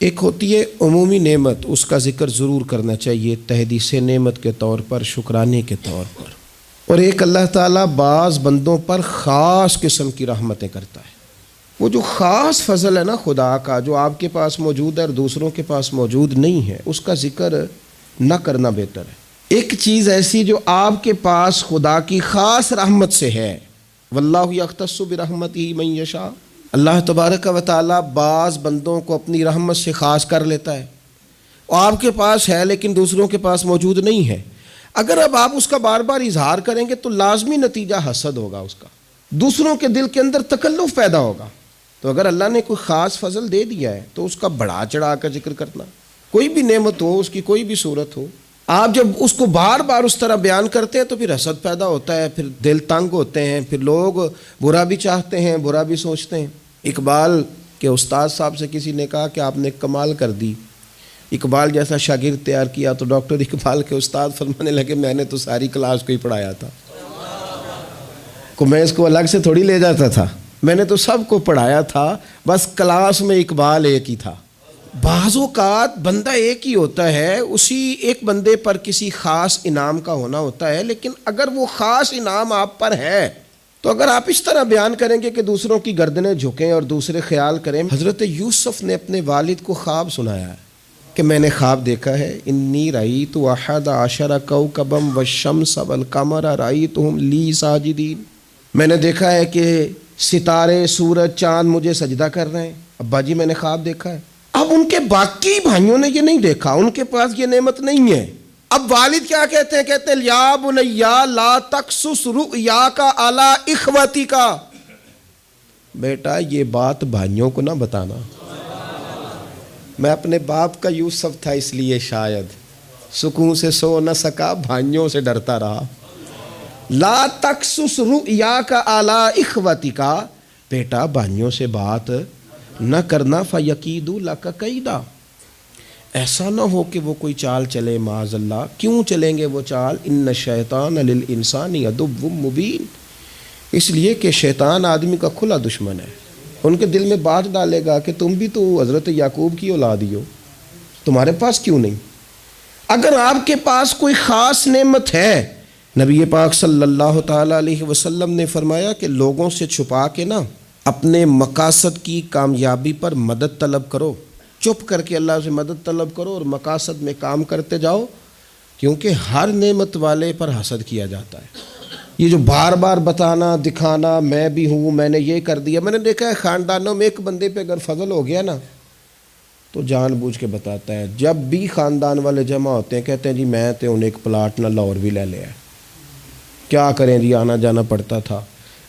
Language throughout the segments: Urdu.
ایک ہوتی ہے عمومی نعمت، اس کا ذکر ضرور کرنا چاہیے تحدیث نعمت کے طور پر، شکرانے کے طور پر، اور ایک اللہ تعالیٰ بعض بندوں پر خاص قسم کی رحمتیں کرتا ہے۔ وہ جو خاص فضل ہے نا خدا کا، جو آپ کے پاس موجود ہے اور دوسروں کے پاس موجود نہیں ہے، اس کا ذکر نہ کرنا بہتر ہے۔ ایک چیز ایسی جو آپ کے پاس خدا کی خاص رحمت سے ہے، واللہ یختص برحمتہ من یشاء، اللہ تبارک و تعالیٰ بعض بندوں کو اپنی رحمت سے خاص کر لیتا ہے، اور آپ کے پاس ہے لیکن دوسروں کے پاس موجود نہیں ہے۔ اگر اب آپ اس کا بار بار اظہار کریں گے تو لازمی نتیجہ حسد ہوگا، اس کا دوسروں کے دل کے اندر تکلف پیدا ہوگا۔ تو اگر اللہ نے کوئی خاص فضل دے دیا ہے تو اس کا بڑھا چڑھا کر ذکر کرنا، کوئی بھی نعمت ہو، اس کی کوئی بھی صورت ہو، آپ جب اس کو بار بار اس طرح بیان کرتے ہیں تو پھر حسد پیدا ہوتا ہے، پھر دل تنگ ہوتے ہیں، پھر لوگ برا بھی چاہتے ہیں، برا بھی سوچتے ہیں۔ اقبال کے استاد صاحب سے کسی نے کہا کہ آپ نے کمال کر دی، اقبال جیسا شاگرد تیار کیا، تو ڈاکٹر اقبال کے استاد فرمانے لگے میں نے تو ساری کلاس کو ہی پڑھایا تھا، میں اس کو الگ سے تھوڑی لے جاتا تھا، میں نے تو سب کو پڑھایا تھا، بس کلاس میں اقبال ایک ہی تھا۔ بعض اوقات بندہ ایک ہی ہوتا ہے، اسی ایک بندے پر کسی خاص انعام کا ہونا ہوتا ہے، لیکن اگر وہ خاص انعام آپ پر ہے تو اگر آپ اس طرح بیان کریں گے کہ دوسروں کی گردنیں جھکیں اور دوسرے خیال کریں۔ حضرت یوسف نے اپنے والد کو خواب سنایا ہے کہ میں نے خواب دیکھا ہے، انی رأیت احد عشر کوکبا والشمس والقمر رأیتهم لی ساجدین، میں نے دیکھا ہے کہ ستارے، سورج، چاند مجھے سجدہ کر رہے ہیں، ابا جی میں نے خواب دیکھا ہے۔ اب ان کے باقی بھائیوں نے یہ نہیں دیکھا، ان کے پاس یہ نعمت نہیں ہے۔ اب والد کیا کہتے ہیں؟ کہتے ہیں یا بنیا لا تقصص رؤیاک علی اخوتک، بیٹا یہ بات بھائیوں کو نہ بتانا۔ میں اپنے باپ کا یوسف تھا، اس لیے شاید سکون سے سو نہ سکا، بھائیوں سے ڈرتا رہا۔ لا تقصص رؤیاک علی اخوتک، بیٹا بھائیوں سے بات نہ کرنا، فیکیدوا لک کیدا، ایسا نہ ہو کہ وہ کوئی چال چلے، معاذ اللہ۔ کیوں چلیں گے وہ چال؟ ان الشیطان للانسان عدو مبین، اس لیے کہ شیطان آدمی کا کھلا دشمن ہے، ان کے دل میں بات ڈالے گا کہ تم بھی تو حضرت یعقوب کی اولاد ہی ہو، تمہارے پاس کیوں نہیں؟ اگر آپ کے پاس کوئی خاص نعمت ہے، نبی پاک صلی اللہ تعالیٰ علیہ وسلم نے فرمایا کہ لوگوں سے چھپا کے نا اپنے مقاصد کی کامیابی پر مدد طلب کرو، چپ کر کے اللہ سے مدد طلب کرو اور مقاصد میں کام کرتے جاؤ، کیونکہ ہر نعمت والے پر حسد کیا جاتا ہے۔ یہ جو بار بار بتانا، دکھانا، میں بھی ہوں، میں نے یہ کر دیا، میں نے دیکھا ہے خاندانوں میں ایک بندے پہ اگر فضل ہو گیا نا تو جان بوجھ کے بتاتا ہے، جب بھی خاندان والے جمع ہوتے ہیں کہتے ہیں جی میں تے انہیں ایک پلاٹ نہ لاہور بھی لے لیا ہے، کیا کریں جی آنا جانا پڑتا تھا،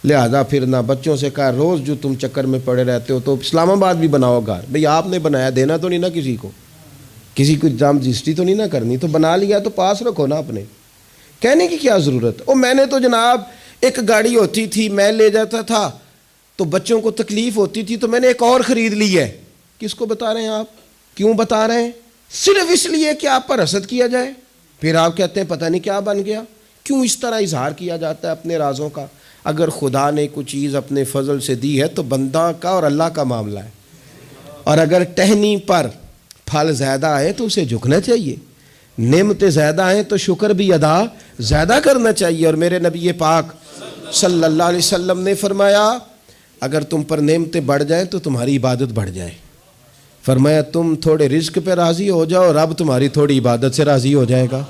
لہذا پھر نہ بچوں سے کہا روز جو تم چکر میں پڑے رہتے ہو تو اسلام آباد بھی بناؤ گھر، بھئی آپ نے بنایا، دینا تو نہیں نا کسی کو، کسی کو جام رجسٹری تو نہیں نہ کرنی، تو بنا لیا تو پاس رکھو نا اپنے، کہنے کی کیا ضرورت؟ او میں نے تو جناب ایک گاڑی ہوتی تھی میں لے جاتا تھا تو بچوں کو تکلیف ہوتی تھی تو میں نے ایک اور خرید لی ہے۔ کس کو بتا رہے ہیں آپ؟ کیوں بتا رہے ہیں؟ صرف اس لیے کہ آپ پر حسد کیا جائے، پھر آپ کہتے ہیں پتہ نہیں کیا بن گیا۔ کیوں اس طرح اظہار کیا جاتا ہے اپنے رازوں کا؟ اگر خدا نے کوئی چیز اپنے فضل سے دی ہے تو بندہ کا اور اللہ کا معاملہ ہے، اور اگر ٹہنی پر پھل زیادہ آئے تو اسے جھکنا چاہیے، نعمتیں زیادہ آئیں تو شکر بھی ادا زیادہ کرنا چاہیے۔ اور میرے نبی پاک صلی اللہ علیہ وسلم نے فرمایا اگر تم پر نعمتیں بڑھ جائیں تو تمہاری عبادت بڑھ جائے، فرمایا تم تھوڑے رزق پہ راضی ہو جاؤ، رب تمہاری تھوڑی عبادت سے راضی ہو جائے گا۔